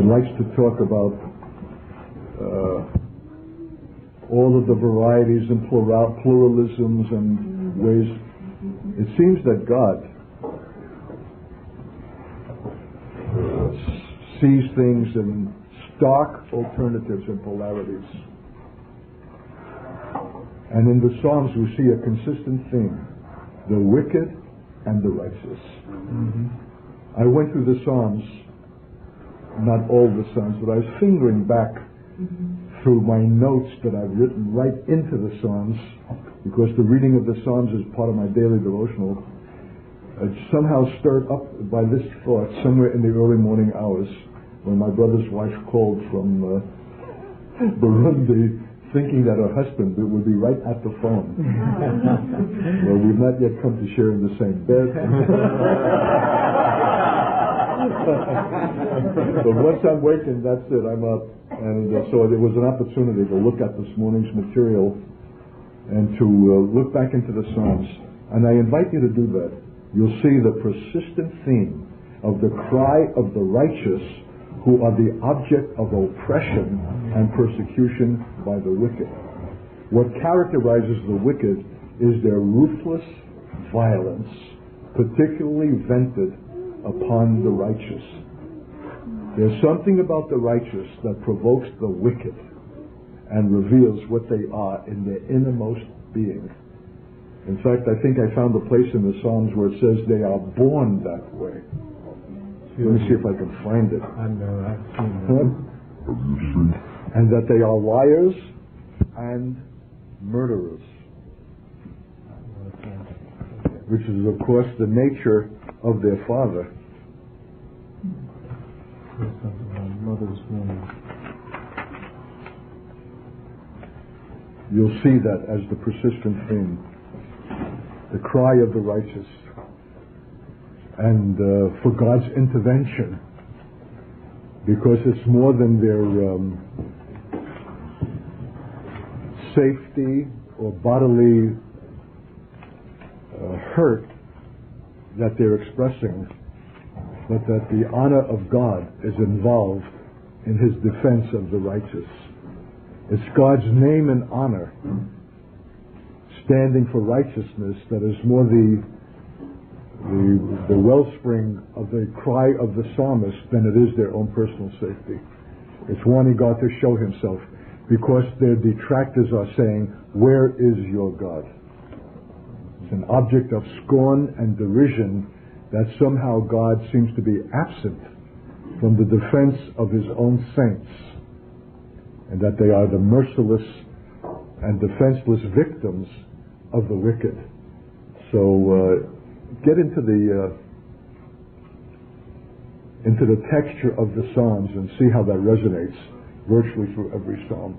and likes to talk about all of the varieties and pluralisms and ways. It seems that God sees things in stark alternatives and polarities. And in the Psalms we see a consistent theme: the wicked and the righteous. I went through the Psalms, not all the Psalms, but I was fingering back through my notes that I've written right into the Psalms, because the reading of the Psalms is part of my daily devotional. Somehow stirred up by this thought somewhere in the early morning hours when my brother's wife called from Burundi, thinking that her husband would be right at the phone. Well, we've not yet come to share in the same bed. But once I'm waking, that's it, I'm up. And so it was an opportunity to look at this morning's material and to look back into the Psalms. And I invite you to do that. You'll see the persistent theme of the cry of the righteous who are the object of oppression and persecution by the wicked. What characterizes the wicked is their ruthless violence, particularly vented upon the righteous. There's something about the righteous that provokes the wicked and reveals what they are in their innermost being. In fact, I think I found a place in the Psalms where it says they are born that way. Let me see if I can find it. I know, I've seen that. And that they are liars and murderers, which is, of course, the nature of their father. You'll see that as the persistent theme, the cry of the righteous, and for God's intervention, because it's more than their safety or bodily hurt that they're expressing, but that the honor of God is involved in His defense of the righteous. It's God's name and honor standing for righteousness that is more the wellspring of the cry of the psalmist than it is their own personal safety. It's wanting God to show Himself, because their detractors are saying, "Where is your God?" It's an object of scorn and derision that somehow God seems to be absent from the defense of His own saints, and that they are the merciless and defenseless victims of the wicked. So get into the texture of the Psalms and see how that resonates virtually through every psalm,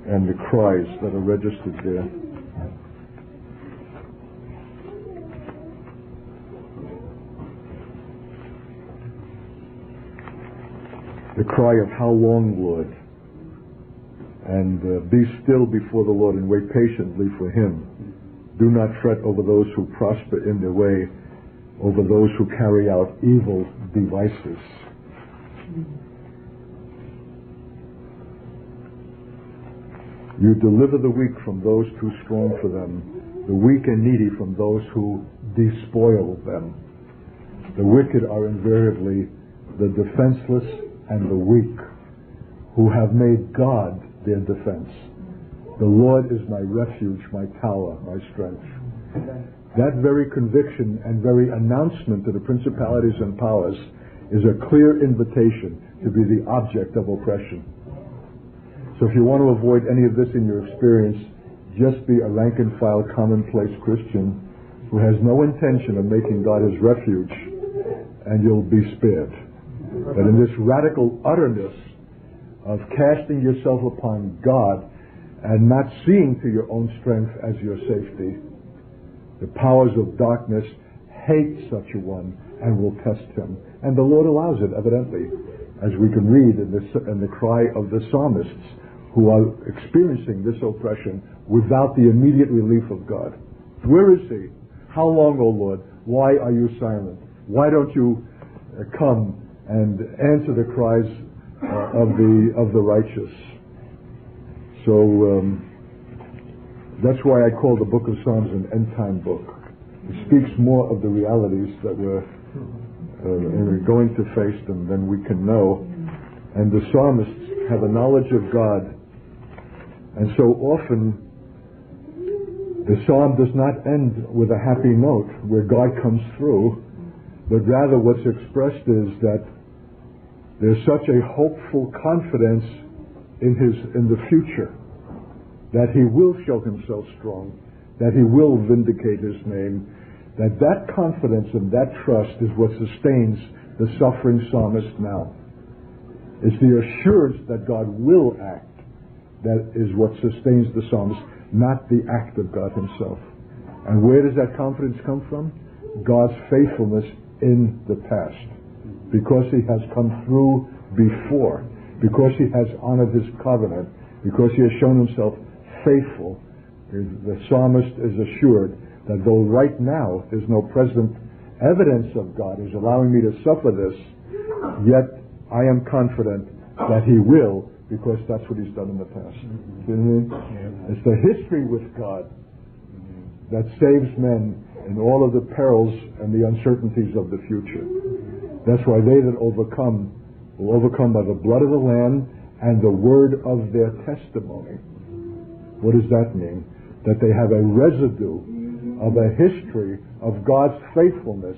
and the cries that are registered there. The cry of "How long, Lord?" and "Be still before the Lord and wait patiently for Him. Do not fret over those who prosper in their way, over those who carry out evil devices." You deliver the weak from those too strong for them, the weak and needy from those who despoil them. The wicked are invariably the defenseless and the weak, who have made God their defense. The Lord is my refuge, my tower, my strength. That very conviction and very announcement to the principalities and powers is a clear invitation to be the object of oppression. So if you want to avoid any of this in your experience, just be a rank and file commonplace Christian who has no intention of making God his refuge, and you'll be spared. But in this radical utterness of casting yourself upon God and not seeing to your own strength as your safety, the powers of darkness hate such a one and will test him. And the Lord allows it, evidently, as we can read in the cry of the psalmists who are experiencing this oppression without the immediate relief of God. Where is He? How long, O Lord? Why are you silent? Why don't you come and answer the cries of the righteous. So that's why I call the book of Psalms an end-time book. It speaks more of the realities that we're going to face than we can know. And the psalmists have a knowledge of God. And so often, the psalm does not end with a happy note where God comes through, but rather what's expressed is that there's such a hopeful confidence in the future, that he will show himself strong, that he will vindicate his name, that confidence and that trust is what sustains the suffering psalmist now. It's the assurance that God will act that is what sustains the psalmist, not the act of God himself. And where does that confidence come from? God's faithfulness in the past. Because he has come through before, because he has honored his covenant, because he has shown himself faithful, the psalmist is assured that though right now there's no present evidence of God who's allowing me to suffer this, yet I am confident that he will, because that's what he's done in the past. You know what I mean? It's the history with God that saves men in all of the perils and the uncertainties of the future. That's why they that overcome will overcome by the blood of the Lamb and the word of their testimony. What does that mean? That they have a residue of a history of God's faithfulness,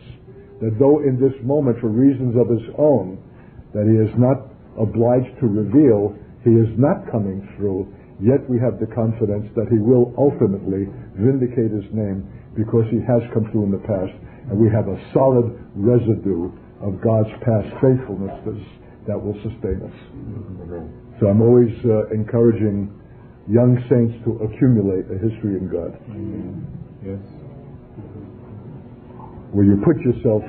that though in this moment, for reasons of his own, that he is not obliged to reveal, he is not coming through, yet we have the confidence that he will ultimately vindicate his name because he has come through in the past, and we have a solid residue of God's past faithfulness that will sustain us. So I'm always encouraging young saints to accumulate a history in God. Yes. Where you put yourself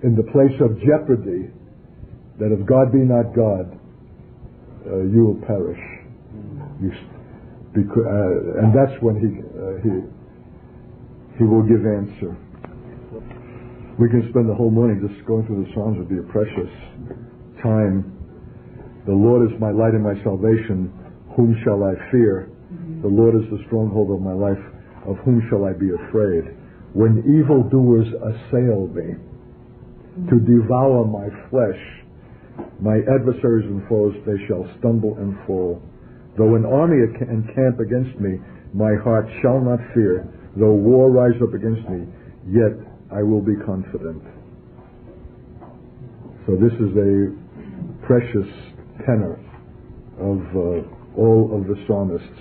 in the place of jeopardy, that if God be not God, you will perish. And that's when he will give answer. We can spend the whole morning just going through the Psalms. Would be a precious time. The Lord is my light and my salvation. Whom shall I fear? The Lord is the stronghold of my life. Of whom shall I be afraid? When evildoers assail me to devour my flesh, my adversaries and foes, they shall stumble and fall. Though an army encamp against me, my heart shall not fear. Though war rise up against me, yet I will be confident. So this is a precious tenor of all of the psalmists.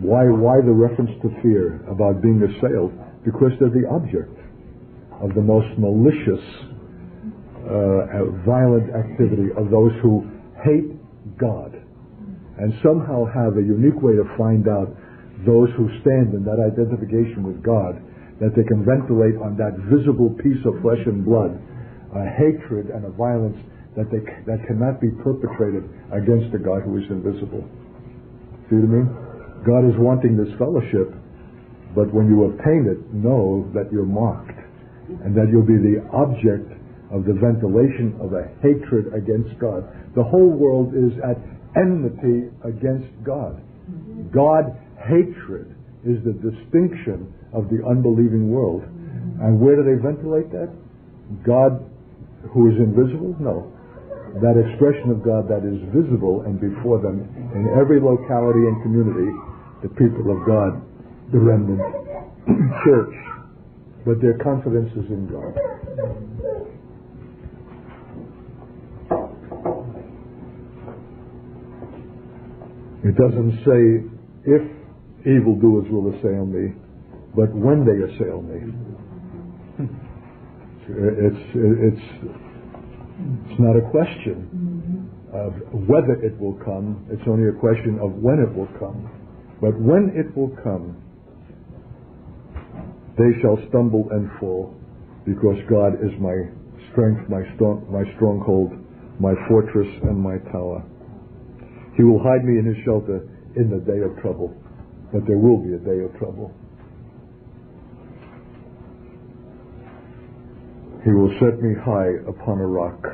Why the reference to fear about being assailed? Because they're the object of the most malicious violent activity of those who hate God, and somehow have a unique way to find out those who stand in that identification with God, that they can ventilate on that visible piece of flesh and blood a hatred and a violence that cannot be perpetrated against a God who is invisible. See what I mean? God is wanting this fellowship, but when you obtain it, know that you're marked, and that you'll be the object of the ventilation of a hatred against God. The whole world is at enmity against God. God hatred is the distinction of the unbelieving world. And where do they ventilate that? God who is invisible? No. That expression of God that is visible and before them in every locality and community, the people of God, the remnant church. But their confidence is in God. It doesn't say if evildoers will assail me, but when they assail me. It's not a question of whether it will come. It's only a question of when it will come. But when it will come, they shall stumble and fall, because God is my strength, my stronghold, my fortress, and my tower. He will hide me in his shelter in the day of trouble. But there will be a day of trouble. He will set me high upon a rock.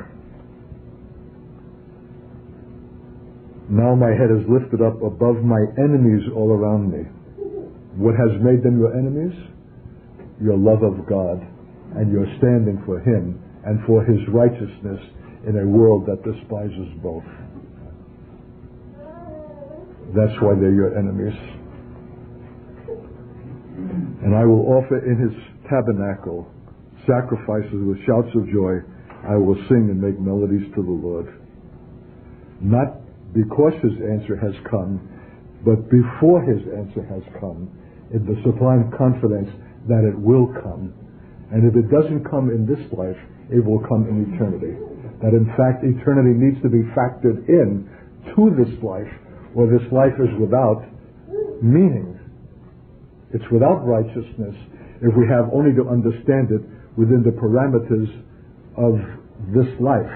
Now my head is lifted up above my enemies all around me. What has made them your enemies? Your love of God and your standing for Him and for His righteousness in a world that despises both. That's why they're your enemies. And I will offer in His tabernacle sacrifices with shouts of joy. I will sing and make melodies to the Lord. Not because His answer has come, but before His answer has come, in the sublime confidence that it will come. And if it doesn't come in this life, it will come in eternity. That in fact eternity needs to be factored in to this life, or this life is without meaning. It's without righteousness if we have only to understand it within the parameters of this life.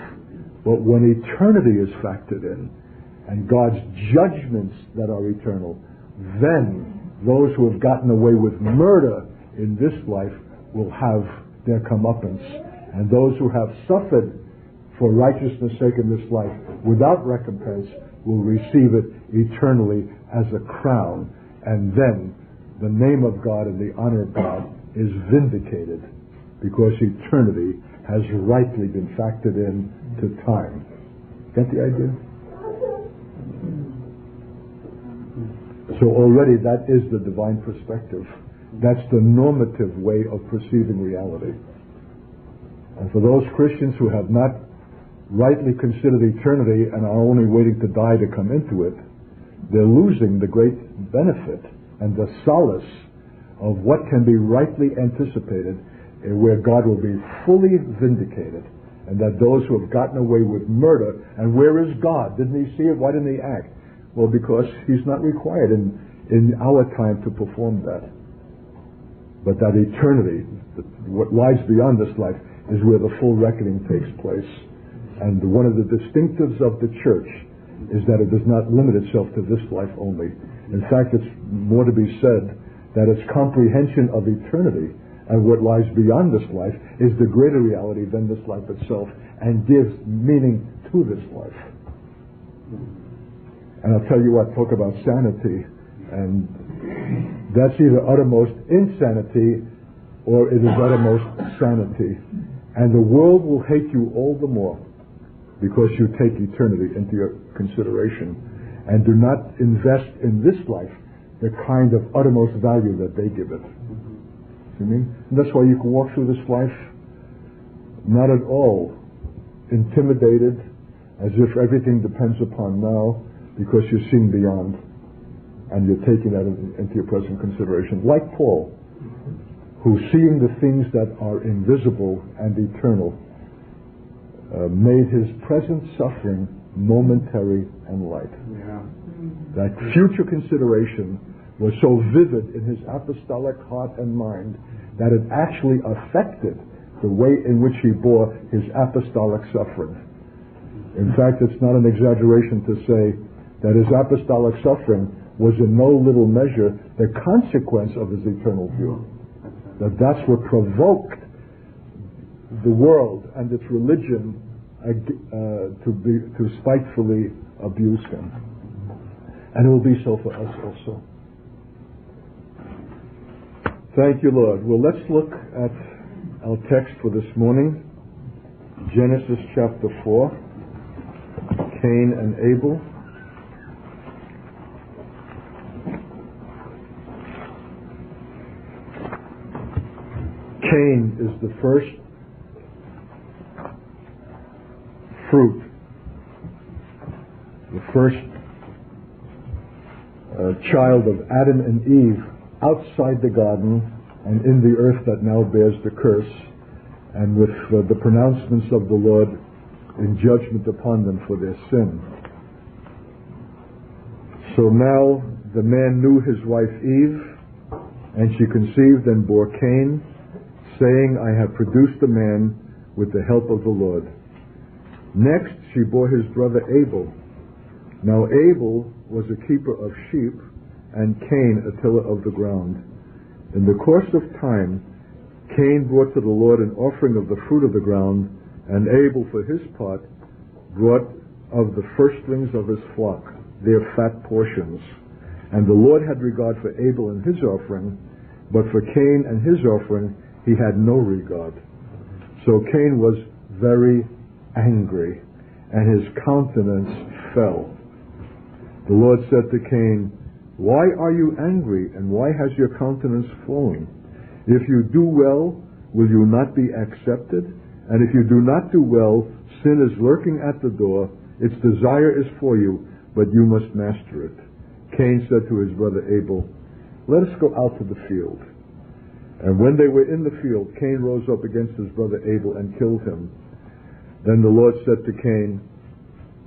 But when eternity is factored in, and God's judgments that are eternal, then those who have gotten away with murder in this life will have their comeuppance. And those who have suffered for righteousness' sake in this life without recompense will receive it eternally as a crown. And then the name of God and the honor of God is vindicated, because eternity has rightly been factored in to time. Get the idea? So already that is the divine perspective. That's the normative way of perceiving reality. And for those Christians who have not rightly considered eternity and are only waiting to die to come into it, they're losing the great benefit and the solace of what can be rightly anticipated, where God will be fully vindicated, and that those who have gotten away with murder, and where is God? Didn't He see it? Why didn't He act? Well, because He's not required in our time to perform that. But that eternity, what lies beyond this life, is where the full reckoning takes place. And one of the distinctives of the church is that it does not limit itself to this life only. In fact, it's more to be said that its comprehension of eternity and what lies beyond this life is the greater reality than this life itself, and gives meaning to this life. And I'll tell you what, talk about sanity, and that's either uttermost insanity or it is uttermost sanity. And the world will hate you all the more because you take eternity into your consideration and do not invest in this life the kind of uttermost value that they give it. You mean? And that's why you can walk through this life not at all intimidated, as if everything depends upon now, because you're seeing beyond and you're taking that into your present consideration. Like Paul, who, seeing the things that are invisible and eternal, made his present suffering momentary and light. Yeah. That future consideration was so vivid in his apostolic heart and mind that it actually affected the way in which he bore his apostolic suffering. In fact, it's not an exaggeration to say that his apostolic suffering was in no little measure the consequence of his eternal view. That's what provoked the world and its religion to spitefully abuse him. And it will be so for us also. Thank you, Lord. Well, let's look at our text for this morning. Genesis chapter 4. Cain and Abel. Cain is the first fruit, the first child of Adam and Eve outside the garden and in the earth that now bears the curse, and with the pronouncements of the Lord in judgment upon them for their sin. So now the man knew his wife Eve, and she conceived and bore Cain, saying, I have produced a man with the help of the Lord. Next she bore his brother Abel. Now Abel was a keeper of sheep, and Cain a tiller of the ground. In the course of time, Cain brought to the Lord an offering of the fruit of the ground, and Abel for his part brought of the firstlings of his flock. their fat portions. And the Lord had regard for Abel and his offering, but for Cain and his offering he had no regard. So Cain was very angry, and his countenance fell. The Lord said to Cain, "Why are you angry, and why has your countenance fallen? If you do well, will you not be accepted? And if you do not do well, sin is lurking at the door. Its desire is for you, but you must master it." Cain said to his brother Abel, "Let us go out to the field." And when they were in the field, Cain rose up against his brother Abel and killed him. Then the Lord said to Cain,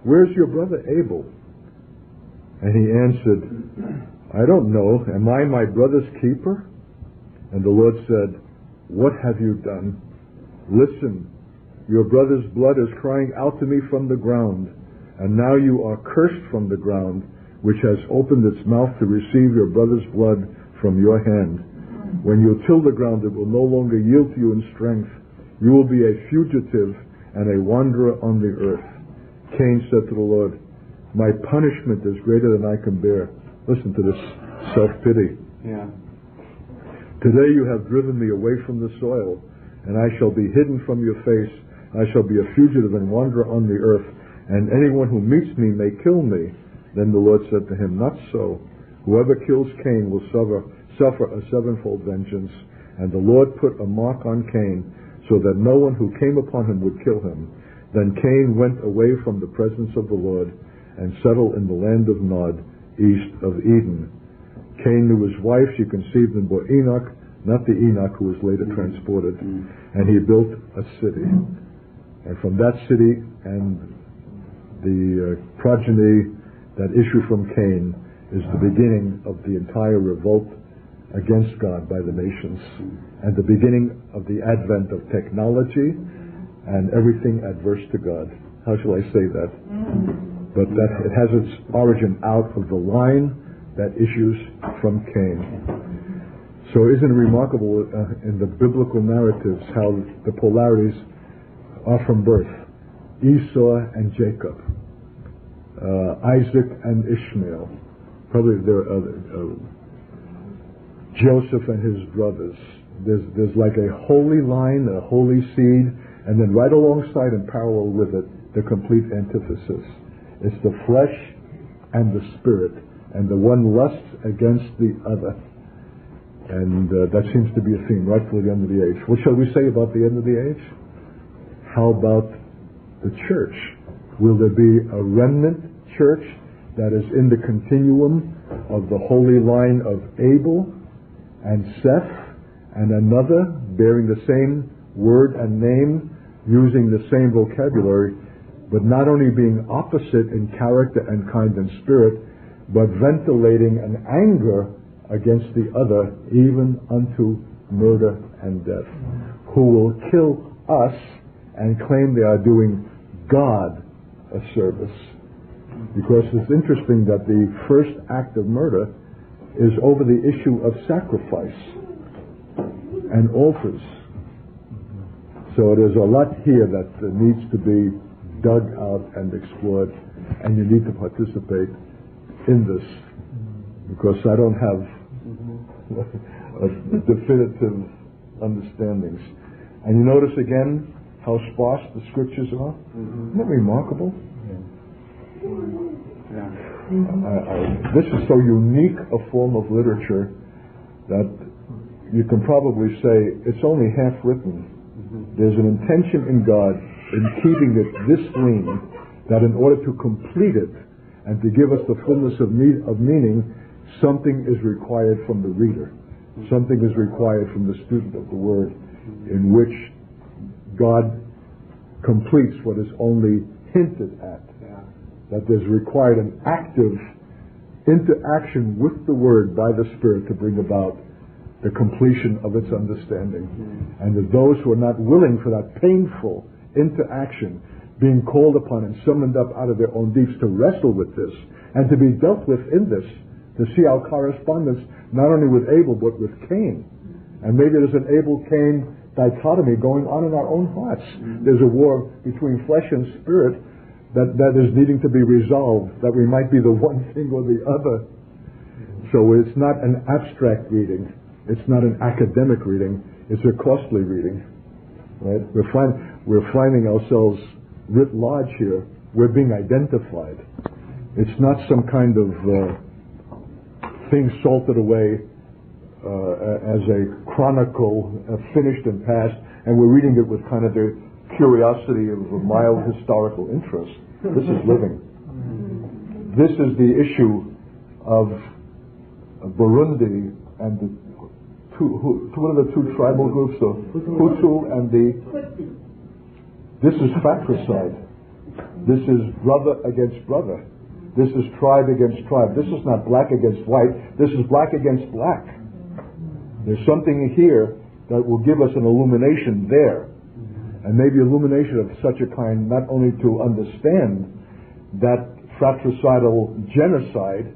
"Where's your brother Abel?" And he answered, "I don't know. Am I my brother's keeper?" And the Lord said, "What have you done? Listen, your brother's blood is crying out to me from the ground, and now you are cursed from the ground, which has opened its mouth to receive your brother's blood from your hand. When you till the ground, it will no longer yield to you in strength. You will be a fugitive and a wanderer on the earth." Cain said to the Lord, "My punishment is greater than I can bear." Listen to this self-pity. Yeah. "Today you have driven me away from the soil, and I shall be hidden from your face. I shall be a fugitive and wanderer on the earth, and anyone who meets me may kill me." Then the Lord said to him, "Not so. Whoever kills Cain will suffer a sevenfold vengeance." And the Lord put a mark on Cain, so that no one who came upon him would kill him. Then Cain went away from the presence of the Lord and settled in the land of Nod, east of Eden. Cain knew his wife. She conceived and bore Enoch, not the Enoch who was later transported. And he built a city. And from that city and the progeny that issue from Cain is the beginning of the entire revolt against God by the nations, and the beginning of the advent of technology and everything adverse to God. How shall I say that? But that it has its origin out of the line that issues from Cain. So isn't it remarkable in the biblical narratives how the polarities are from birth? Esau and Jacob, Isaac and Ishmael, probably there are other, Joseph and his brothers. There's like a holy line, a holy seed, and then right alongside and parallel with it, the complete antithesis. It's the flesh and the spirit, and the one lusts against the other. And that seems to be a theme right for the end of the age. What shall we say about the end of the age? How about the church? Will there be a remnant church that is in the continuum of the holy line of Abel and Seth, and another bearing the same word and name, using the same vocabulary, but not only being opposite in character and kind and spirit, but ventilating an anger against the other, even unto murder and death, who will kill us and claim they are doing God a service. Because it's interesting that the first act of murder is over the issue of sacrifice and altars. So there's a lot here that needs to be dug out and explored, and you need to participate in this, because I don't have definitive understandings. And you notice again how sparse the scriptures are? Isn't that remarkable? This is so unique a form of literature that you can probably say it's only half written. There's an intention in God in keeping it this lean, that in order to complete it and to give us the fullness of meaning, something is required from the reader. Something is required from the student of the Word, in which God completes what is only hinted at. That there's required an active interaction with the Word by the Spirit to bring about the completion of its understanding. And that those who are not willing for that painful interaction, being called upon and summoned up out of their own deeps to wrestle with this and to be dealt with in this, to see our correspondence not only with Abel but with Cain. And maybe there's an Abel-Cain dichotomy going on in our own hearts. There's a war between flesh and spirit that is needing to be resolved, that we might be the one thing or the other. So it's not an abstract reading. It's not an academic reading. It's a costly reading. Right? We're finding ourselves writ large here. We're being identified. It's not some kind of thing salted away as a chronicle, finished and past, and we're reading it with kind of the curiosity of a mild historical interest. This is living. This is the issue of Burundi and the what are the two tribal groups? The Hutu and the... This is fratricide. This is brother against brother. This is tribe against tribe. This is not black against white. This is black against black. There's something here that will give us an illumination there. And maybe illumination of such a kind not only to understand that fratricidal genocide,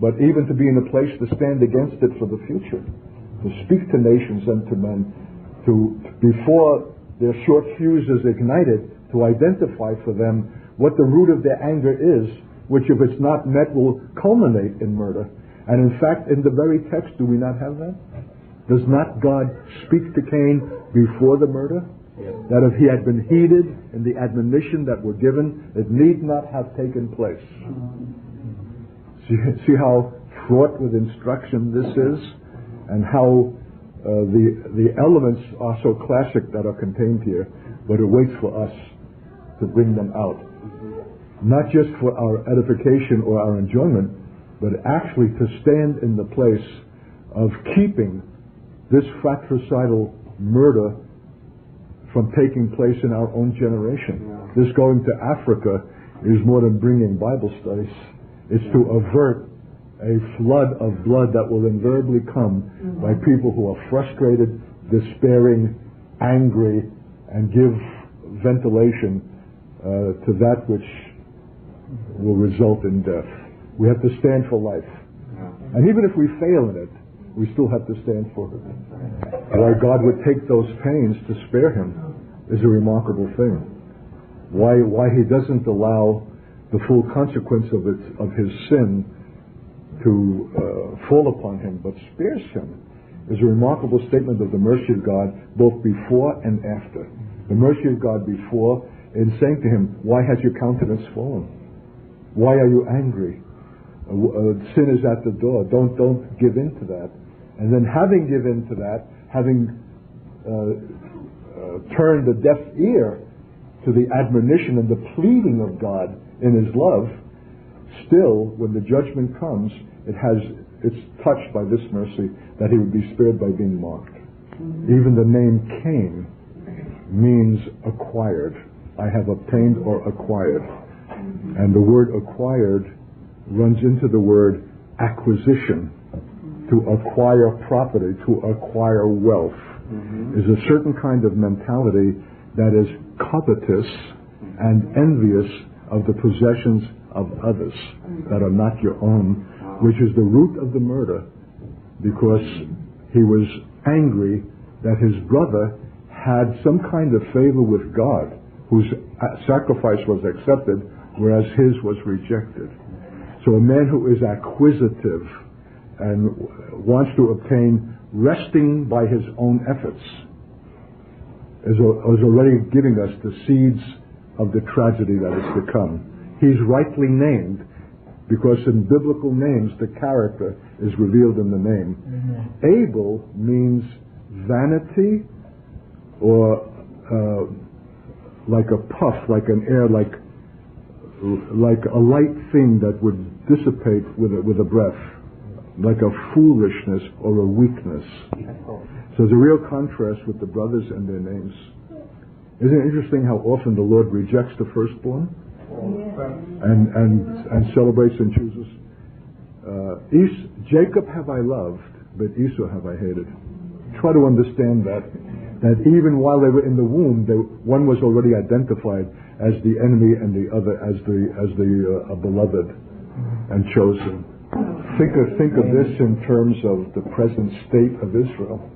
but even to be in a place to stand against it for the future. To speak to nations and to men, to, before their short fuse is ignited, to identify for them what the root of their anger is, which if it's not met will culminate in murder. And in fact, in the very text, do we not have that? Does not God speak to Cain before the murder? Yes. That if he had been heeded in the admonition that were given, it need not have taken place. See how fraught with instruction this is? And how the elements are so classic that are contained here, but it waits for us to bring them out. Not just for our edification or our enjoyment, but actually to stand in the place of keeping this fratricidal murder from taking place in our own generation. This going to Africa is more than bringing Bible studies. It's to avert a flood of blood that will invariably come by people who are frustrated, despairing, angry, and give ventilation to that which will result in death. We have to stand for life. And even if we fail in it, we still have to stand for it. Why God would take those pains to spare him is a remarkable thing. Why he doesn't allow the full consequence of his sin to fall upon him, but spares him, is a remarkable statement of the mercy of God, both before and after. The mercy of God before, in saying to him, why has your countenance fallen? Why are you angry? Sin is at the door. Don't give in to that. And then having given to that, having turned a deaf ear to the admonition and the pleading of God in his love, still, when the judgment comes, it's touched by this mercy that he would be spared by being mocked. Even the name Cain means acquired. I have obtained or acquired. And the word acquired runs into the word acquisition. To acquire property, to acquire wealth, is a certain kind of mentality that is covetous and envious of the possessions of others that are not your own, which is the root of the murder, because he was angry that his brother had some kind of favor with God, whose sacrifice was accepted, whereas his was rejected. So a man who is acquisitive and wants to obtain, resting by his own efforts, is already giving us the seeds of the tragedy that is to come. He's rightly named, because in biblical names the character is revealed in the name. Abel means vanity, or like a puff, like an air, like a light thing that would dissipate with a breath, like a foolishness or a weakness. So there's a real contrast with the brothers and their names. Isn't it interesting how often the Lord rejects the firstborn and celebrates and chooses? Jacob have I loved, but Esau have I hated. Try to understand that even while they were in the womb, one was already identified as the enemy and the other as the beloved and chosen. Think of this in terms of the present state of Israel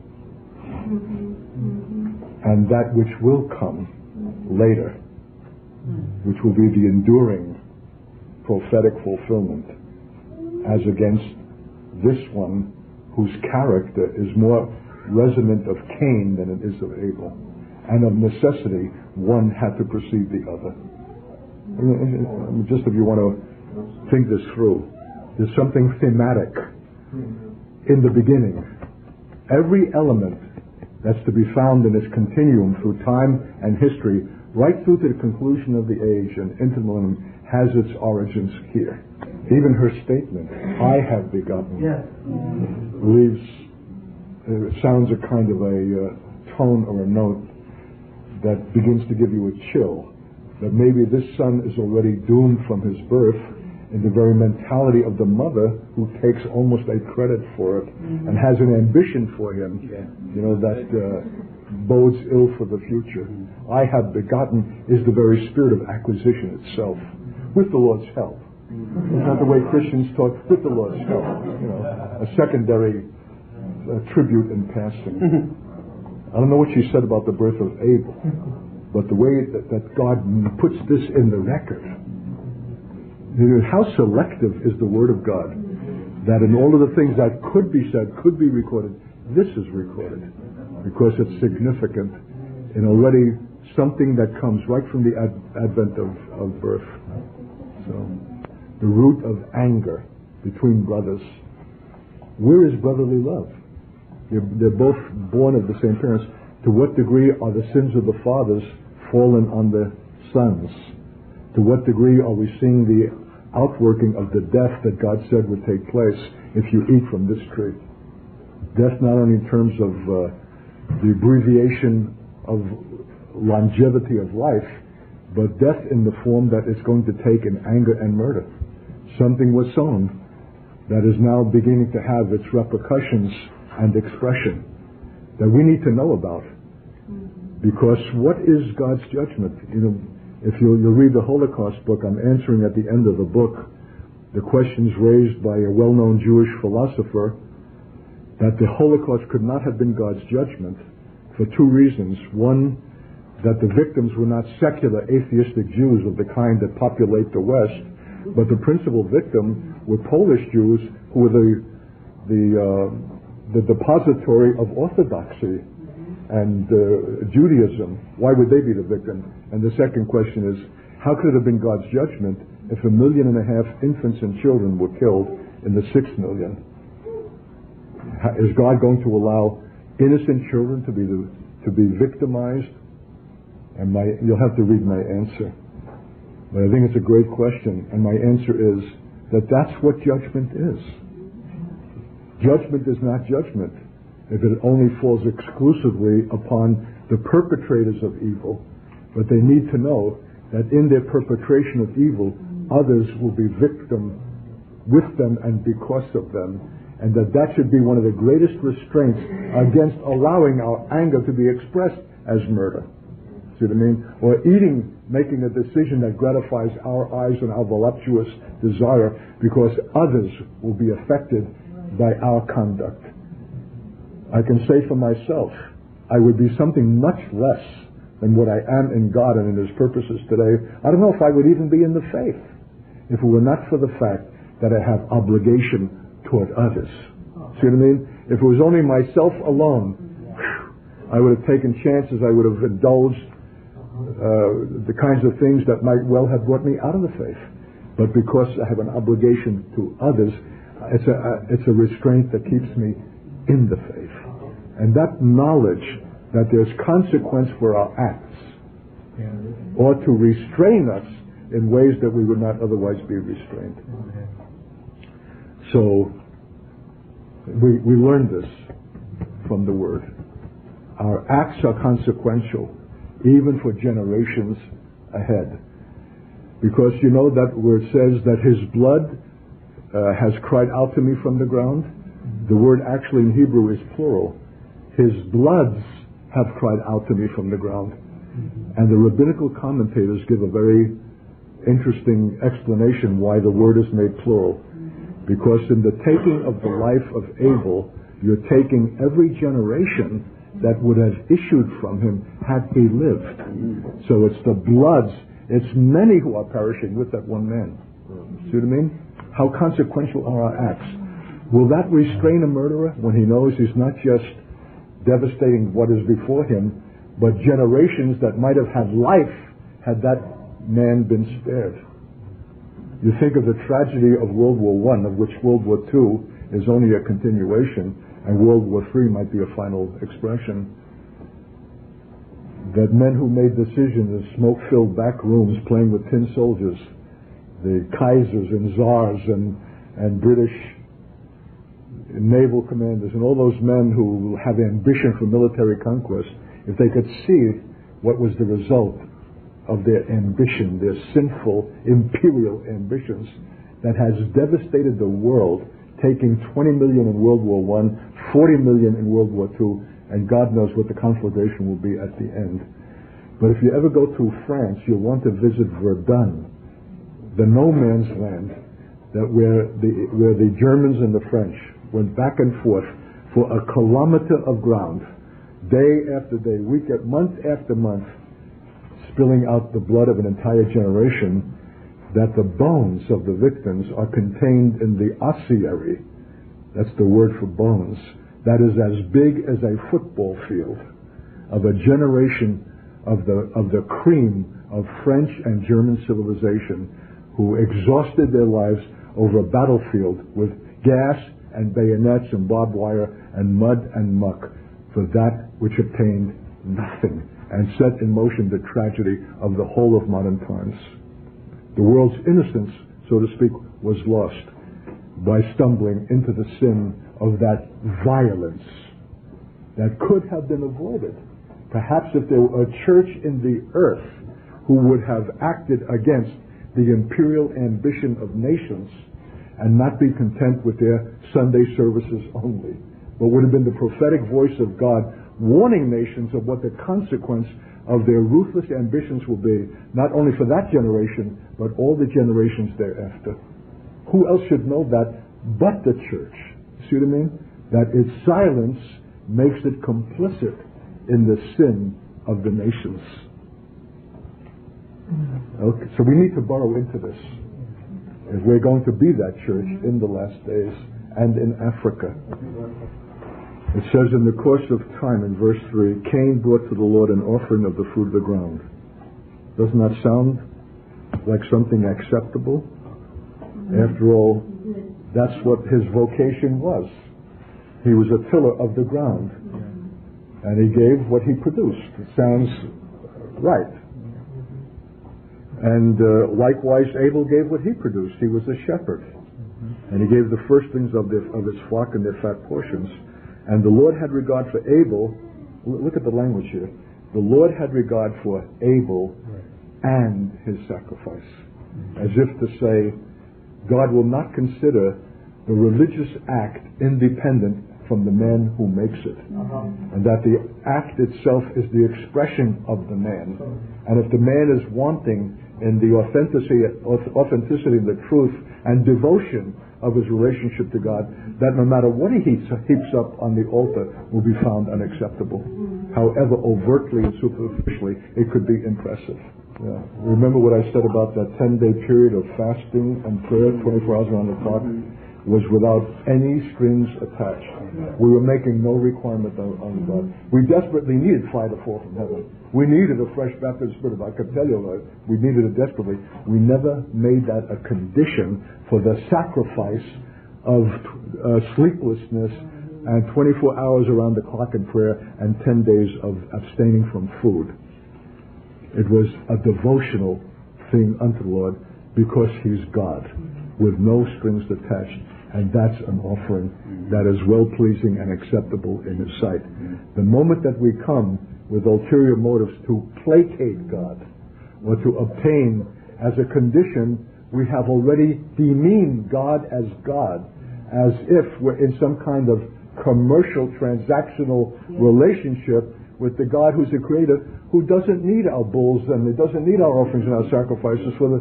and that which will come later. which will be the enduring prophetic fulfillment, as against this one whose character is more resonant of Cain than it is of Abel. And of necessity, one had to precede the other. Just if you want to think this through, there's something thematic in the beginning. Every element that's to be found in this continuum through time and history, right through to the conclusion of the age and into the millennium, has its origins here. Even her statement, I have begotten, leaves, sounds a kind of a tone or a note that begins to give you a chill, that maybe this son is already doomed from his birth in the very mentality of the mother who takes almost a credit for it and has an ambition for him, that bodes ill for the future. I have begotten is the very spirit of acquisition itself, with the Lord's help. It's not the way Christians talk, with the Lord's help. A secondary tribute in passing. I don't know what she said about the birth of Abel, but the way that God puts this in the record, how selective is the Word of God, that in all of the things that could be said, could be recorded, this is recorded, because it's significant and already something that comes right from the advent of birth. So, the root of anger between brothers. Where is brotherly love? They're both born of the same parents. To what degree are the sins of the fathers fallen on the sons? To what degree are we seeing the outworking of the death that God said would take place if you eat from this tree? Death not only in terms of the abbreviation of longevity of life, but death in the form that it's going to take in anger and murder. Something was sown that is now beginning to have its repercussions and expression that we need to know about. Because what is God's judgment? If you'll read the Holocaust book, I'm answering at the end of the book the questions raised by a well-known Jewish philosopher that the Holocaust could not have been God's judgment for two reasons. One, that the victims were not secular atheistic Jews of the kind that populate the West, but the principal victim were Polish Jews who were the depository of orthodoxy and Judaism. Why would they be the victim? And the second question is, how could it have been God's judgment if 1.5 million infants and children were killed in the 6 million? Is God going to allow innocent children to be victimized? And you'll have to read my answer. But I think it's a great question, and my answer is that that's what judgment is. Judgment is not judgment if it only falls exclusively upon the perpetrators of evil, but they need to know that in their perpetration of evil, others will be victim with them and because of them, and that should be one of the greatest restraints against allowing our anger to be expressed as murder. See what I mean? Or making a decision that gratifies our eyes and our voluptuous desire because others will be affected by our conduct. I can say for myself, I would be something much less than what I am in God and in His purposes today. I don't know if I would even be in the faith if it were not for the fact that I have obligation toward others. See what I mean? If it was only myself alone, I would have taken chances, I would have indulged the kinds of things that might well have brought me out of the faith. But because I have an obligation to others, it's a restraint that keeps me in the faith. And that knowledge that there's consequence for our acts ought to restrain us in ways that we would not otherwise be restrained. So we learn this from the Word. Our acts are consequential even for generations ahead. Because you know that where it says that His blood has cried out to me from the ground, the word actually in Hebrew is plural. His bloods have cried out to me from the ground. And the rabbinical commentators give a very interesting explanation why the word is made plural. Because in the taking of the life of Abel, you're taking every generation that would have issued from him had he lived. So it's the bloods It's many who are perishing with that one man. See what I mean? How consequential are our acts? Will that restrain a murderer when he knows he's not just devastating what is before him, but generations that might have had life had that man been spared? You think of the tragedy of World War I, of which World War II is only a continuation, and World War III might be a final expression. That men who made decisions in smoke-filled back rooms playing with tin soldiers, the Kaisers and Tsars and British naval commanders and all those men who have ambition for military conquest, if they could see what was the result of their ambition, their sinful imperial ambitions that has devastated the world, taking 20 million in World War I, 40 million in World War II, and God knows what the conflagration will be at the end. But if you ever go to France, you'll want to visit Verdun, the no man's land, that where the Germans and the French went back and forth for a kilometer of ground, day after day, month after month, spilling out the blood of an entire generation, that the bones of the victims are contained in the ossuary. That's the word for bones. That is as big as a football field of a generation of the cream of French and German civilization who exhausted their lives over a battlefield with gas and bayonets and barbed wire and mud and muck for that which obtained nothing and set in motion the tragedy of the whole of modern times. The world's innocence, so to speak, was lost by stumbling into the sin of that violence that could have been avoided. Perhaps if there were a church in the earth who would have acted against the imperial ambition of nations and not be content with their Sunday services only, but would have been the prophetic voice of God warning nations of what the consequence of their ruthless ambitions will be, not only for that generation, but all the generations thereafter. Who else should know that but the church? See what I mean? That its silence makes it complicit in the sin of the nations. Okay, so we need to burrow into this if we're going to be that church in the last days and in Africa. It says in the course of time in verse 3, Cain brought to the Lord an offering of the fruit of the ground. Doesn't that sound like something acceptable? After all, that's what his vocation was. He was a tiller of the ground. And he gave what he produced. It sounds right. And likewise, Abel gave what he produced. He was a shepherd. And he gave the firstlings of his flock and their fat portions. And the Lord had regard for Abel. Look at the language here. The Lord had regard for Abel and his sacrifice. As if to say, God will not consider the religious act independent from the man who makes it. And that the act itself is the expression of the man. And if the man is wanting in the authenticity and the truth and devotion of his relationship to God, that no matter what he heaps up on the altar will be found unacceptable. However overtly and superficially it could be impressive. Yeah. Remember what I said about that 10-day period of fasting and prayer, 24 hours around the clock, was without any strings attached. We were making no requirement on God. We desperately needed fire to fall from heaven. We needed a fresh baptism of spirit. I could tell you that. We needed it desperately. We never made that a condition for the sacrifice of sleeplessness and 24 hours around the clock in prayer and 10 days of abstaining from food. It was a devotional thing unto the Lord because He's God with no strings attached. And that's an offering that is well-pleasing and acceptable in His sight. The moment that we come with ulterior motives to placate God or to obtain as a condition, we have already demeaned God, as if we're in some kind of commercial, transactional relationship with the God who's the Creator, who doesn't need our bulls and He doesn't need our offerings and our sacrifices for the...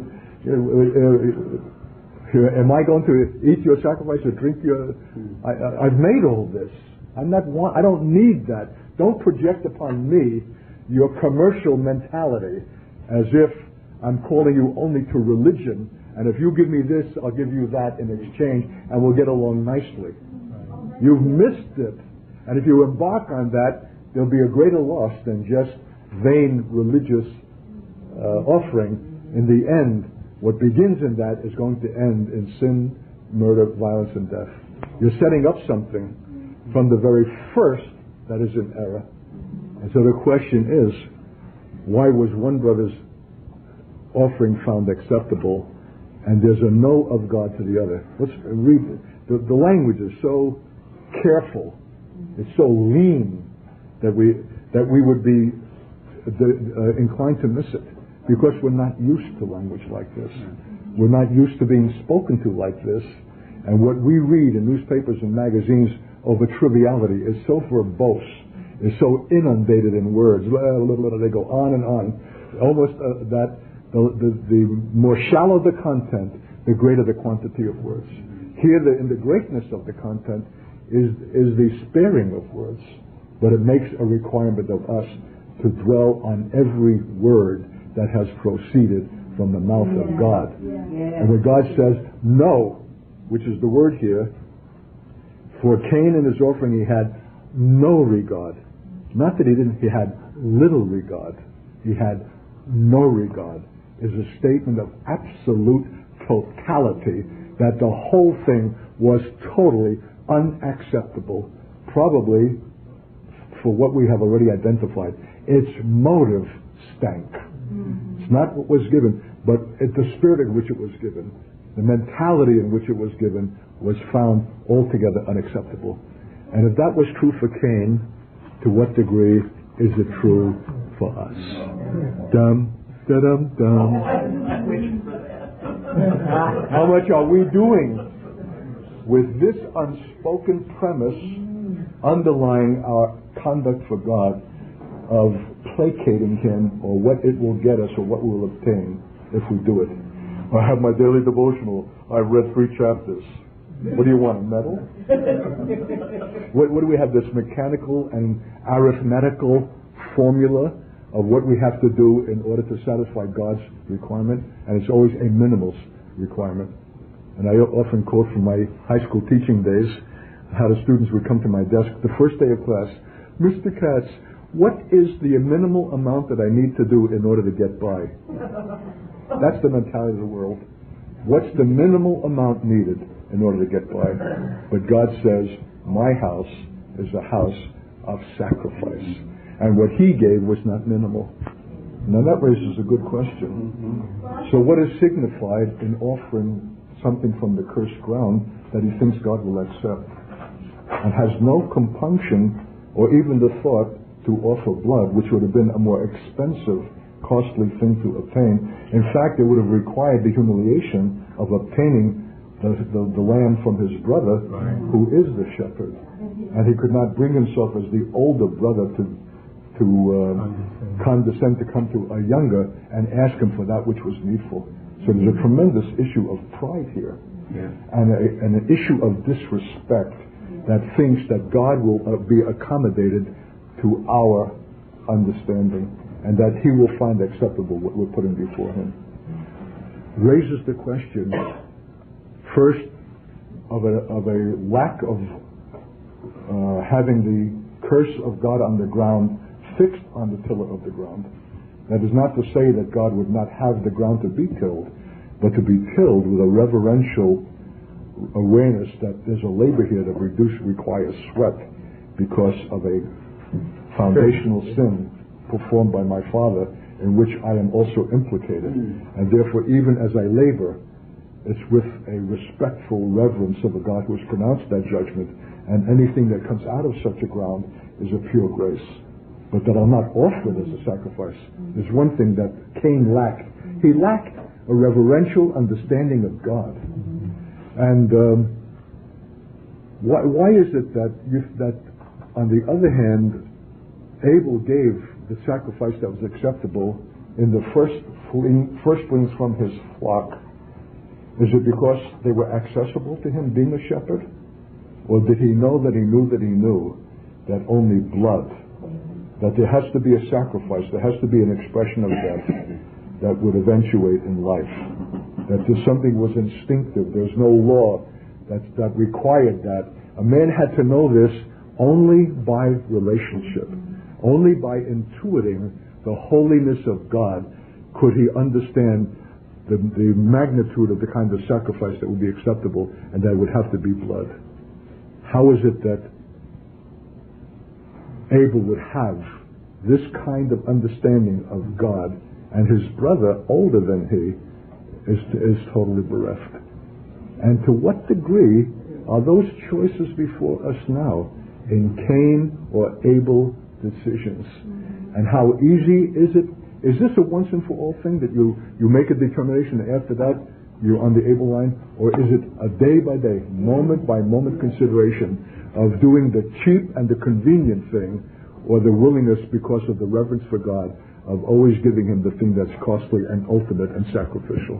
am I going to eat your sacrifice or drink your... I've made all this. I don't need that. Don't project upon me your commercial mentality as if I'm calling you only to religion, and if you give me this, I'll give you that in exchange, and we'll get along nicely. You've missed it. And if you embark on that, there'll be a greater loss than just vain religious offering. In the end, what begins in that is going to end in sin, murder, violence, and death. You're setting up something from the very first that is in error. And so the question is, why was one brother's offering found acceptable and there's a no of God to the other? Let's read it. The language is so careful, it's so lean that we would be inclined to miss it, because we're not used to language like this. We're not used to being spoken to like this, and what we read in newspapers and magazines over triviality is so verbose, is so inundated in words. They go on and on, almost that the more shallow the content, the greater the quantity of words. Here, in the greatness of the content is the sparing of words, but it makes a requirement of us to dwell on every word that has proceeded from the mouth of God. And when God says no, which is the word here, for Cain in his offering he had no regard. Not that he had little regard. He had no regard. Is a statement of absolute totality, that the whole thing was totally unacceptable, probably for what we have already identified. Its motive stank. It's not what was given, but the spirit in which it was given, the mentality in which it was given, was found altogether unacceptable. And if that was true for Cain, to what degree is it true for us? Dum, da-dum, dum. How much are we doing with this unspoken premise underlying our conduct for God of placating Him, or what it will get us, or what we will obtain if we do it? I have my daily devotional. I've read 3 chapters. What do you want, a medal? What do we have, this mechanical and arithmetical formula of what we have to do in order to satisfy God's requirement? And it's always a minimalist requirement. And I often quote from my high school teaching days how the students would come to my desk the first day of class. Mr. Katz, what is the minimal amount that I need to do in order to get by? That's the mentality of the world. What's the minimal amount needed in order to get by? But God says, my house is a house of sacrifice. And what He gave was not minimal. Now that raises a good question. So what is signified in offering something from the cursed ground that he thinks God will accept, and has no compunction or even the thought to offer blood, which would have been a more expensive, costly thing to obtain? In fact, it would have required the humiliation of obtaining the lamb from his brother, who is the shepherd, and he could not bring himself as the older brother to condescend to come to a younger and ask him for that which was needful. So there's a tremendous issue of pride here, and an issue of disrespect that thinks that God will be accommodated to our understanding, and that He will find acceptable what we're putting before Him. Raises the question, first, of a lack of having the curse of God on the ground fixed on the tiller of the ground. That is not to say that God would not have the ground to be tilled, but to be tilled with a reverential awareness that there's a labor here that requires sweat because of a foundational sin performed by my father, in which I am also implicated. And therefore, even as I labor, it's with a respectful reverence of a God who has pronounced that judgment, and anything that comes out of such a ground is a pure grace. But that I'll not offer it as a sacrifice is one thing that Cain lacked. He lacked a reverential understanding of God. And why is it that on the other hand, Abel gave the sacrifice that was acceptable in the firstlings from his flock? Is it because they were accessible to him, being a shepherd? Or did he know that he knew that he knew that only blood, that there has to be a sacrifice, there has to be an expression of death, that would eventuate in life. That there's something was instinctive. There's no law that required that. A man had to know this only by relationship. Only by intuiting the holiness of God could he understand the magnitude of the kind of sacrifice that would be acceptable, and that would have to be blood. How is it that Abel would have this kind of understanding of God, and his brother, older than he, is totally bereft? And to what degree are those choices before us now in Cain or Abel decisions? And how easy is it? Is this a once and for all thing that you make a determination and after that you're on the Abel line? Or is it a day by day, moment by moment consideration of doing the cheap and the convenient thing, or the willingness, because of the reverence for God, of always giving him the thing that's costly and ultimate and sacrificial?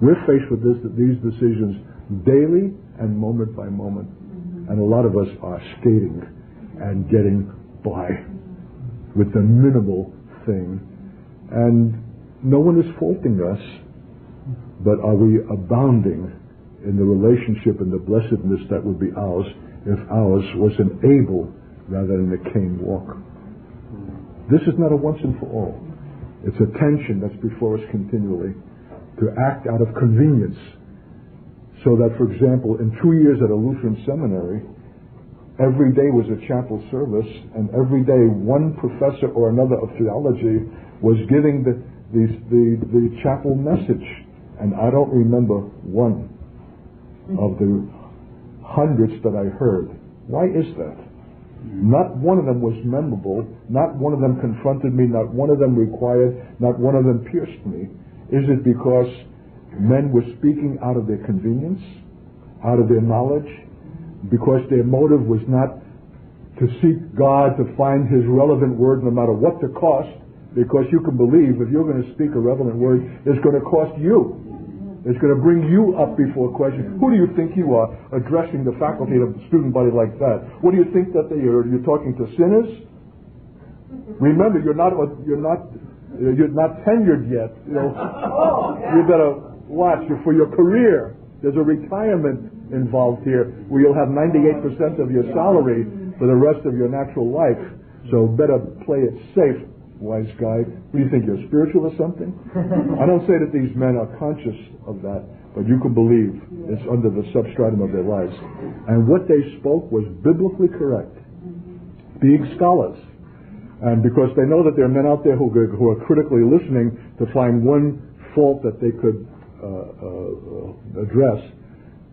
We're faced with these decisions daily and moment by moment. And a lot of us are skating and getting by with the minimal thing. And no one is faulting us, but are we abounding in the relationship and the blessedness that would be ours if ours was an Abel rather than a Cain walk? This is not a once and for all. It's a tension that's before us continually, to act out of convenience. So that, for example, in 2 years at a Lutheran seminary, every day was a chapel service, and every day one professor or another of theology was giving the chapel message. And I don't remember one of the hundreds that I heard. Why is that? Not one of them was memorable. Not one of them confronted me. Not one of them required. Not one of them pierced me. Is it because men were speaking out of their convenience, out of their knowledge, because their motive was not to seek God, to find his relevant word no matter what the cost? Because you can believe if you're going to speak a relevant word, it's going to cost you. It's going to bring you up before question. Who do you think you are, addressing the faculty of the student body like that? What do you think that you're talking to sinners? Remember, you're not tenured yet. You better watch for your career. There's a retirement involved here where you'll have 98% of your salary for the rest of your natural life. So better play it safe, wise guy. What do you think, you're spiritual or something? I don't say that these men are conscious of that, but you can believe it's under the substratum of their lives. And what they spoke was biblically correct, being scholars. And because they know that there are men out there who are critically listening to find one fault that they could address,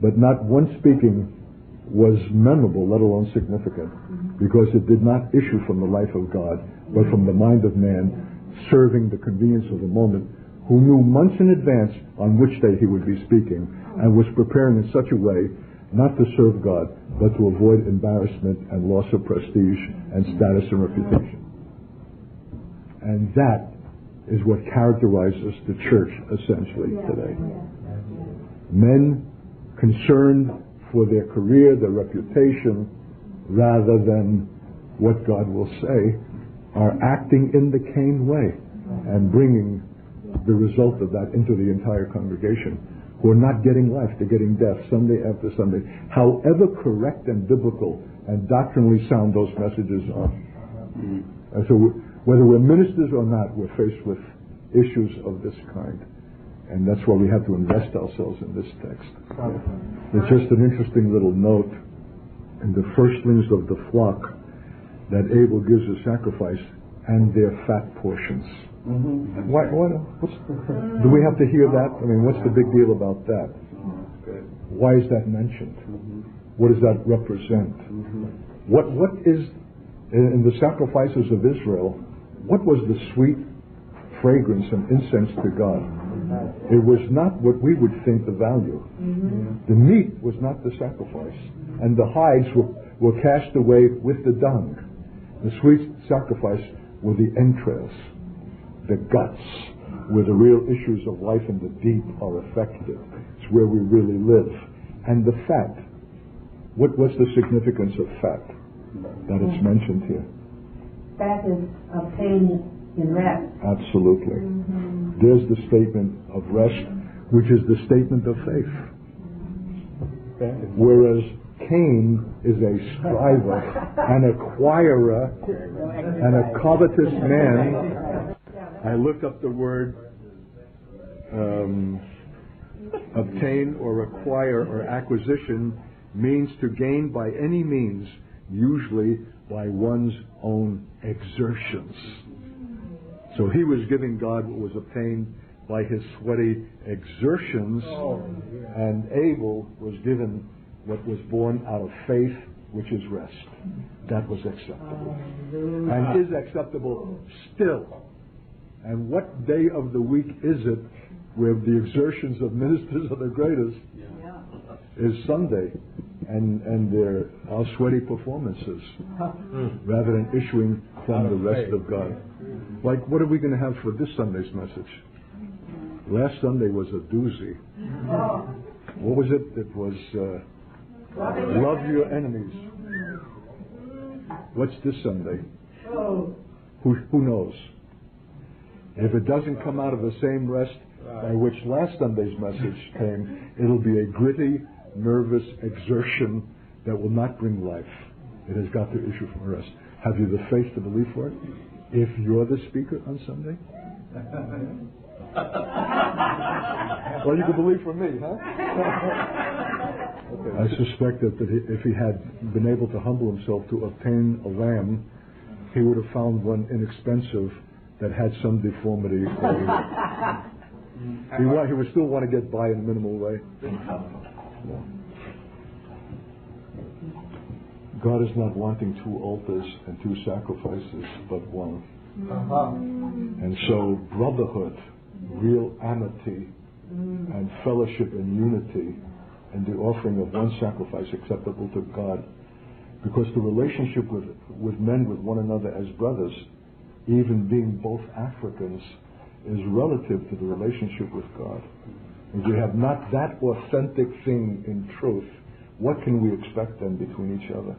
but not one speaking was memorable, let alone significant, because it did not issue from the life of God, but from the mind of man, serving the convenience of the moment, who knew months in advance on which day he would be speaking, and was preparing in such a way not to serve God, but to avoid embarrassment and loss of prestige and status and reputation. And that is what characterizes the church essentially today. Men concerned for their career, their reputation, rather than what God will say, are acting in the Cain way and bringing the result of that into the entire congregation, who are not getting life, they're getting death Sunday after Sunday. However correct and biblical and doctrinally sound those messages are. And so whether we're ministers or not, we're faced with issues of this kind. And that's why we have to invest ourselves in this text. It's just an interesting little note in the firstlings of the flock that Abel gives a sacrifice and their fat portions. Do we have to hear that? I mean, what's the big deal about that? Why is that mentioned? What does that represent? What is, in the sacrifices of Israel, what was the sweet fragrance and incense to God? It was not what we would think the value. The meat was not the sacrifice, and the hides were cast away with the dung. The sweet sacrifice were the entrails, the guts, where the real issues of life and the deep are affected. It's where we really live. And the fat. What's the significance of fat that is mentioned here? Fat is obtained In rest. Absolutely. There's the statement of rest, which is the statement of faith. Whereas Cain is a striver, an acquirer, and a covetous man. I looked up the word obtain or acquire or acquisition means to gain by any means, usually by one's own exertions. So he was giving God what was obtained by his sweaty exertions, and Abel was given what was born out of faith, which is rest. That was acceptable. And is acceptable still. And what day of the week is it where the exertions of ministers are the greatest? Is Sunday. And our sweaty performances, rather than issuing from the rest of God. Like, what are we going to have for this Sunday's message? Last Sunday was a doozy. What was it? It was love your enemies. What's this Sunday? Who knows? If it doesn't come out of the same rest by which last Sunday's message came, it'll be a gritty, nervous exertion that will not bring life. It has got to issue from rest. Have you the faith to believe for it? If you're the speaker on Sunday? Well, you can believe for me, huh? Okay. I suspect that if he had been able to humble himself to obtain a lamb, he would have found one inexpensive that had some deformity. He would still want to get by in a minimal way. No. God is not wanting two altars and two sacrifices, but one. And so brotherhood, real amity, and fellowship and unity, and the offering of one sacrifice acceptable to God. Because the relationship with men, with one another as brothers, even being both Africans, is relative to the relationship with God. If we have not that authentic thing in truth, what can we expect then between each other?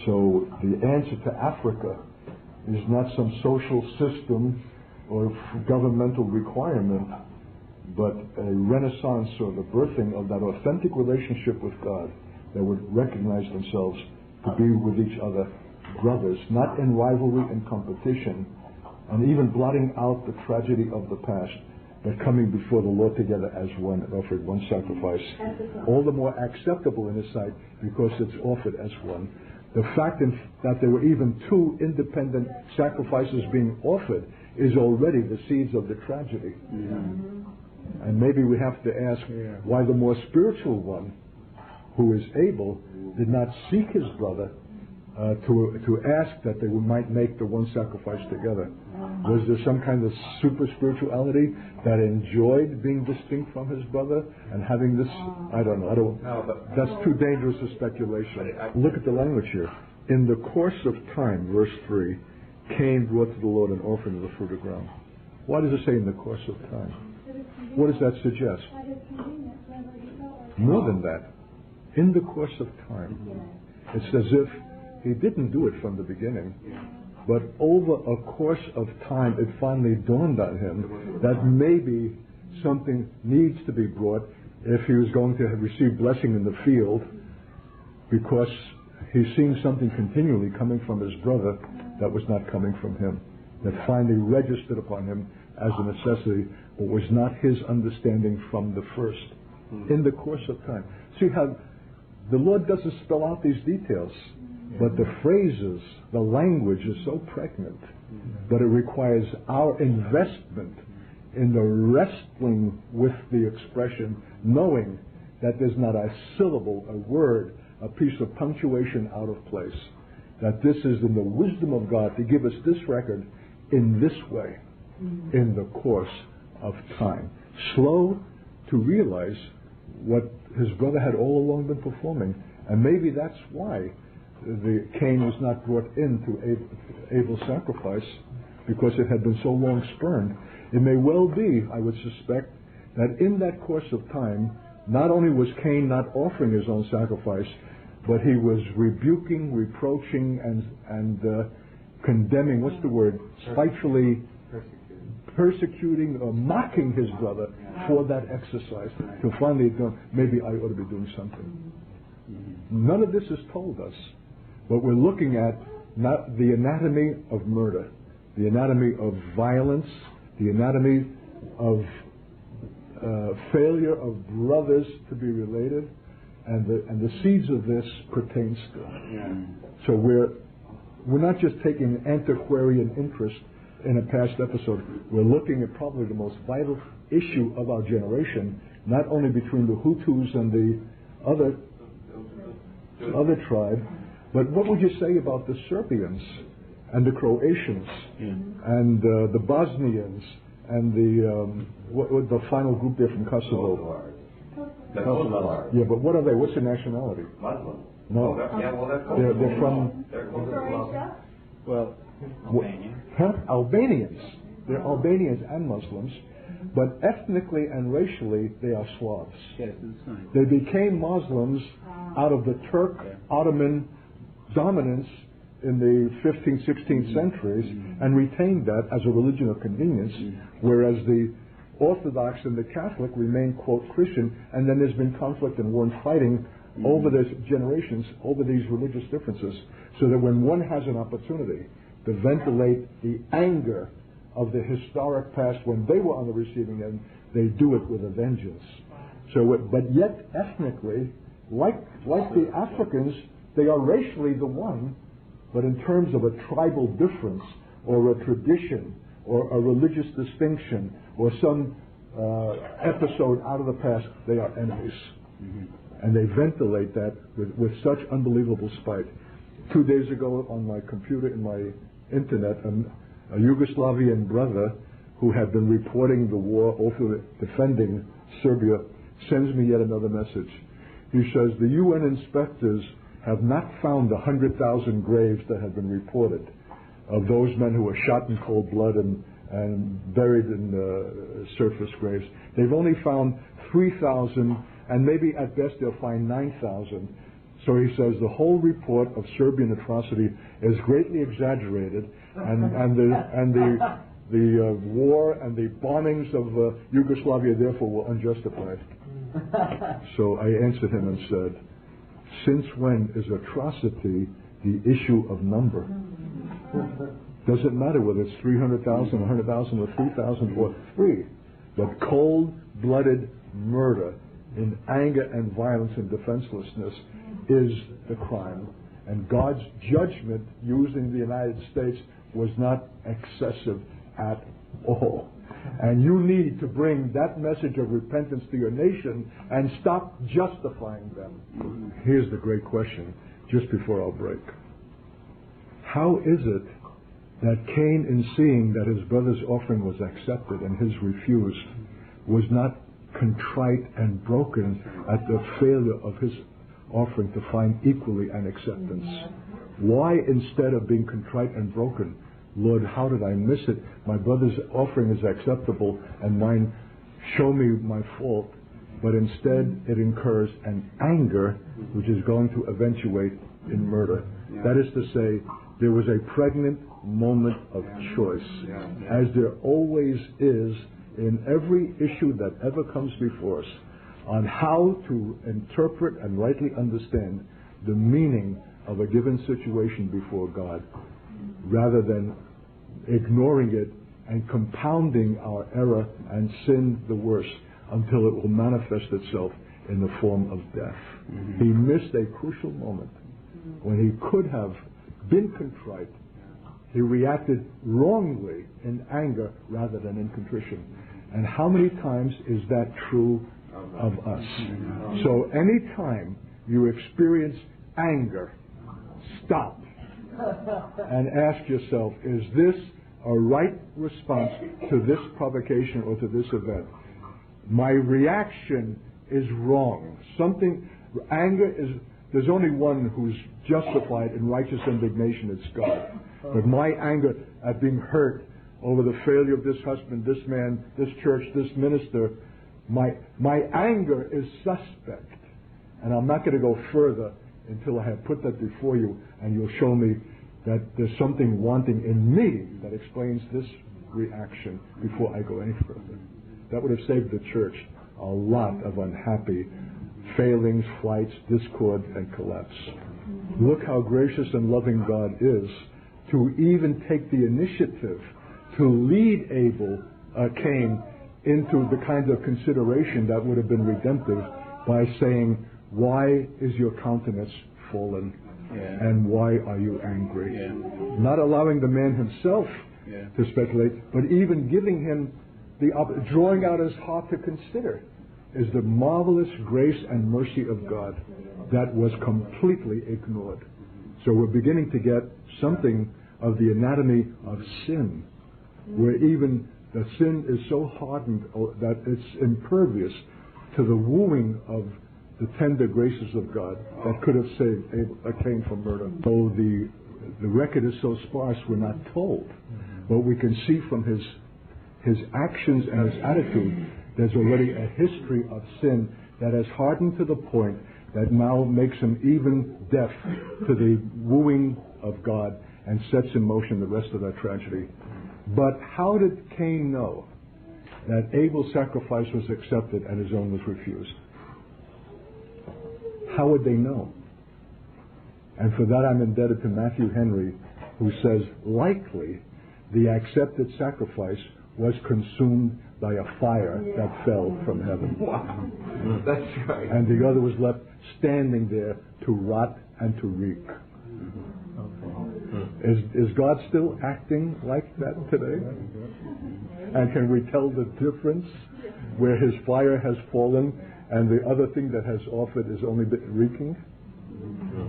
So the answer to Africa is not some social system or governmental requirement, but a renaissance or the birthing of that authentic relationship with God that would recognize themselves to be with each other brothers, not in rivalry and competition, and even blotting out the tragedy of the past, but coming before the Lord together as one and offered one sacrifice. All the more acceptable in His sight because it's offered as one. The fact that there were even two independent sacrifices being offered is already the seeds of the tragedy. And maybe we have to ask why the more spiritual one, who is Abel, did not seek his brother to ask that they might make the one sacrifice together. Was there some kind of super spirituality that enjoyed being distinct from his brother and having this? I don't know. That's too dangerous a speculation. Look at the language here. In the course of time, verse 3, Cain brought to the Lord an offering of the fruit of the ground. Why does it say in the course of time? What does that suggest? More than that. In the course of time. It's as if he didn't do it from the beginning, but over a course of time it finally dawned on him that maybe something needs to be brought if he was going to receive blessing in the field, because he's seeing something continually coming from his brother that was not coming from him, that finally registered upon him as a necessity, but was not his understanding from the first. In the course of time. See how the Lord doesn't spell out these details, but the phrases, the language is so pregnant that it requires our investment in the wrestling with the expression, knowing that there's not a syllable, a word, a piece of punctuation out of place. That this is in the wisdom of God to give us this record in this way, in the course of time. Slow to realize what his brother had all along been performing. And maybe that's why the Cain was not brought into Abel's sacrifice, because it had been so long spurned. It may well be, I would suspect, that in that course of time, not only was Cain not offering his own sacrifice, but he was rebuking, reproaching, and condemning, what's the word, spitefully persecuting or mocking his brother for that exercise. So finally, maybe I ought to be doing something. None of this is told us, but we're looking at not the anatomy of murder, the anatomy of violence, the anatomy of failure of brothers to be related, and the seeds of this pertain still. So we're not just taking an antiquarian interest in a past episode. We're looking at probably the most vital issue of our generation, not only between the Hutus and the other tribe, but what would you say about the Serbians and the Croatians and the Bosnians and the final group there from Kosovo? Yeah, but what are they? What's their nationality? Muslim. No. They're from... Well, Albanians. They're Albanians and Muslims, but ethnically and racially they are Slavs. yes, it's fine. They became Muslims out of the Turk-Ottoman dominance in the 15th, 16th centuries and retained that as a religion of convenience, whereas the Orthodox and the Catholic remain, quote, Christian, and then there's been conflict and war and fighting over the generations, over these religious differences, so that when one has an opportunity to ventilate the anger of the historic past when they were on the receiving end, they do it with a vengeance. So, but yet ethnically, like the Africans, they are racially the one, but in terms of a tribal difference or a tradition or a religious distinction or some episode out of the past, they are enemies. And they ventilate that with such unbelievable spite. 2 days ago on my computer, in my internet, a Yugoslavian brother who had been reporting the war, also defending Serbia, sends me yet another message. He says, the UN inspectors have not found 100,000 graves that have been reported of those men who were shot in cold blood and buried in surface graves. They've only found 3,000, and maybe at best they'll find 9,000. So he says the whole report of Serbian atrocity is greatly exaggerated, and the war and the bombings of Yugoslavia therefore were unjustified. So I answered him and said, since when is atrocity the issue of number? Doesn't matter whether it's 300,000, 100,000, or 3,000 or 3. But cold-blooded murder in anger and violence and defenselessness is the crime. And God's judgment using the United States was not excessive at all. And you need to bring that message of repentance to your nation and stop justifying them. Here's the great question, just before I'll break. How is it that Cain, in seeing that his brother's offering was accepted and his refused, was not contrite and broken at the failure of his offering to find equally an acceptance? Why, instead of being contrite and broken, Lord, how did I miss it? My brother's offering is acceptable and mine, show me my fault. But instead it incurs an anger which is going to eventuate in murder. That is to say, there was a pregnant moment of choice, as there always is in every issue that ever comes before us, on how to interpret and rightly understand the meaning of a given situation before God, rather than ignoring it and compounding our error and sin the worse until it will manifest itself in the form of death. He missed a crucial moment when he could have been contrite. He reacted wrongly in anger rather than in contrition. And how many times is that true of us? So any time you experience anger, stop and ask yourself, is this a right response to this provocation or to this event? My reaction is wrong. Anger is, there's only one who's justified in righteous indignation, it's God. But my anger at being hurt over the failure of this husband, this man, this church, this minister, my anger is suspect. And I'm not going to go further until I have put that before you and you'll show me that there's something wanting in me that explains this reaction before I go any further. That would have saved the church a lot of unhappy failings, fights, discord, and collapse. Look how gracious and loving God is to even take the initiative to lead Cain into the kind of consideration that would have been redemptive by saying, why is your countenance fallen? Yeah. And why are you angry? Yeah. Not allowing the man himself to speculate, but even giving him drawing out his heart to consider, is the marvelous grace and mercy of God that was completely ignored. So we're beginning to get something of the anatomy of sin, where even the sin is so hardened that it's impervious to the wooing of the tender graces of God that could have saved Cain from murder. So the record is so sparse, we're not told. But we can see from his actions and his attitude, there's already a history of sin that has hardened to the point that now makes him even deaf to the wooing of God and sets in motion the rest of that tragedy. But how did Cain know that Abel's sacrifice was accepted and his own was refused? How would they know? And for that I'm indebted to Matthew Henry, who says, likely the accepted sacrifice was consumed by a fire that fell from heaven. Wow. That's right. And the other was left standing there to rot and to reek. Is God still acting like that today? And can we tell the difference where his fire has fallen and the other thing that has offered is only been reeking?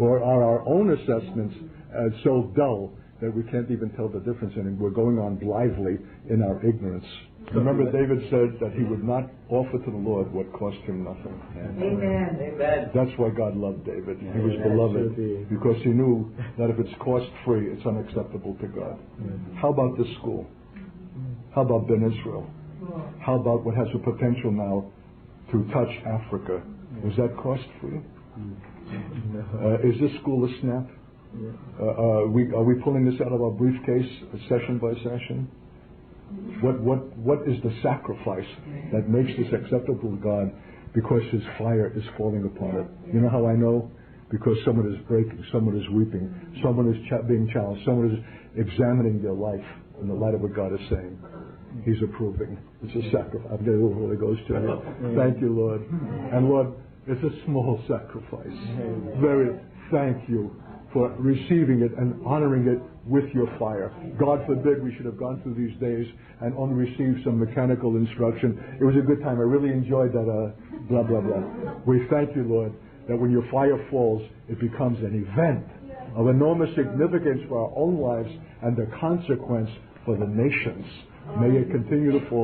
Or are our own assessments so dull that we can't even tell the difference, and we're going on blithely in our ignorance? Remember, David said that he would not offer to the Lord what cost him nothing. Amen. Amen. That's why God loved David. He was beloved because he knew that if it's cost-free, it's unacceptable to God. How about this school? How about Ben Israel? How about what has the potential now to touch Africa? Is that cost-free? Is this school a snap? Are we pulling this out of our briefcase session by session? What is the sacrifice that makes this acceptable to God? Because his fire is falling upon it. You know how I know? Because someone is breaking, someone is weeping, someone is being challenged, someone is examining their life in the light of what God is saying. He's approving. It's a sacrifice. I'm getting the Holy Ghost to you. Thank you, Lord. And Lord, it's a small sacrifice. Thank you for receiving it and honoring it with your fire. God forbid we should have gone through these days and only received some mechanical instruction. It was a good time. I really enjoyed that blah, blah, blah. We thank you, Lord, that when your fire falls, it becomes an event of enormous significance for our own lives and the consequence for the nations. May it continue to fall.